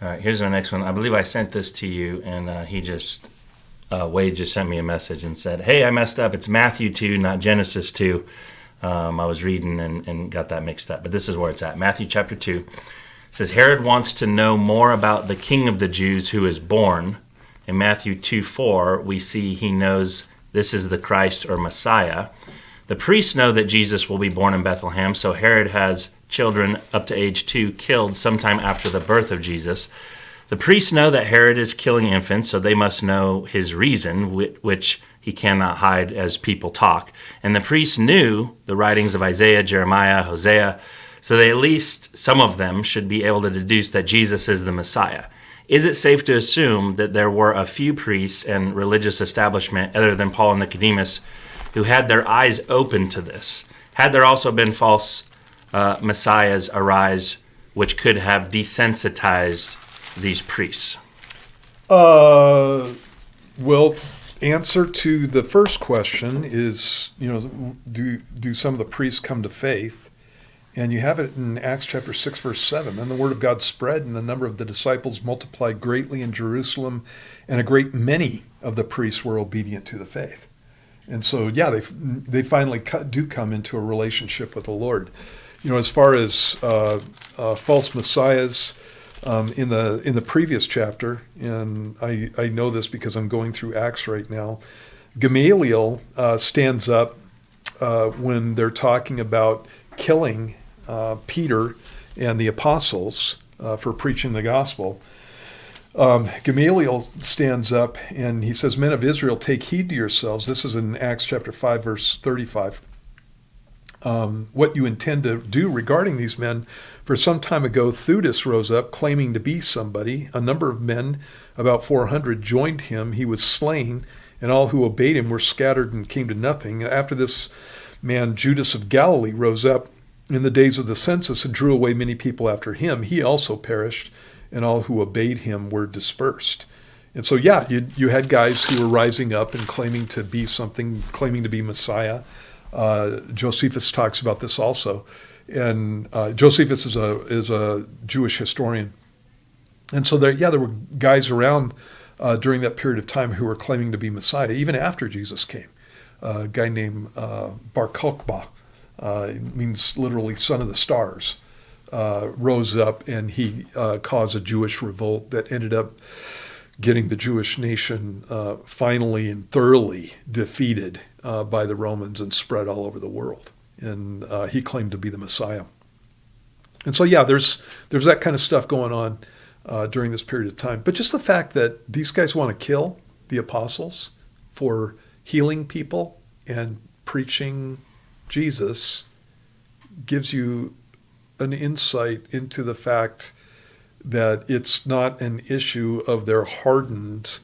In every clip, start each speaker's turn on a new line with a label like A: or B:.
A: All right, here's our next one. I believe I sent this to you, and Wade just sent me a message and said, "Hey, I messed up. It's Matthew 2, not Genesis 2." I was reading and got that mixed up, but this is where it's at. Matthew chapter 2 says, Herod wants to know more about the King of the Jews who is born. In Matthew 2:4, we see he knows this is the Christ or Messiah. The priests know that Jesus will be born in Bethlehem, so Herod has children up to age 2 killed sometime after the birth of Jesus. The priests know that Herod is killing infants, so they must know his reason, which he cannot hide as people talk. And the priests knew the writings of Isaiah, Jeremiah, Hosea, so they, at least some of them, should be able to deduce that Jesus is the Messiah. Is it safe to assume that there were a few priests and religious establishment, other than Paul and Nicodemus, who had their eyes open to this? Had there also been false messiahs arise, which could have desensitized these priests?
B: Well, answer to the first question is, do some of the priests come to faith? And you have it in Acts chapter 6, verse 7. Then the word of God spread, and the number of the disciples multiplied greatly in Jerusalem, and a great many of the priests were obedient to the faith. And so, yeah, they finally do come into a relationship with the Lord. As far as false messiahs, in the previous chapter, and I know this because I'm going through Acts right now, Gamaliel stands up when they're talking about killing Peter and the apostles for preaching the gospel. Gamaliel stands up and he says, "Men of Israel, take heed to yourselves." This is in Acts chapter 5, verse 35. What you intend to do regarding these men. For some time ago, Theudas rose up, claiming to be somebody. A number of men, about 400, joined him. He was slain, and all who obeyed him were scattered and came to nothing. After this man, Judas of Galilee, rose up in the days of the census and drew away many people after him. He also perished, and all who obeyed him were dispersed. And so, yeah, you had guys who were rising up and claiming to be something, claiming to be Messiah. Josephus talks about this also. And Josephus is a Jewish historian. And so there were guys around during that period of time who were claiming to be Messiah, even after Jesus came. A guy named Bar Kokhba, means literally son of the stars, rose up, and he caused a Jewish revolt that ended up getting the Jewish nation finally and thoroughly defeated by the Romans and spread all over the world. And he claimed to be the Messiah. And so, yeah, there's that kind of stuff going on during this period of time. But just the fact that these guys want to kill the apostles for healing people and preaching Jesus gives you an insight into the fact that it's not an issue of they're hardened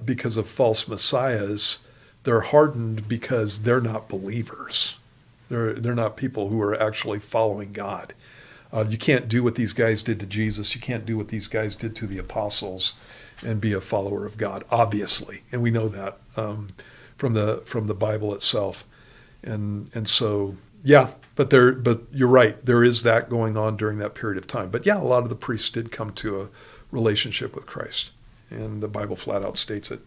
B: because of false messiahs. They're hardened because they're not believers. They're not people who are actually following God. You can't do what these guys did to Jesus. You can't do what these guys did to the apostles and be a follower of God, obviously. And we know that from the Bible itself. And so, yeah, but you're right. There is that going on during that period of time. But yeah, a lot of the priests did come to a relationship with Christ. And the Bible flat out states it.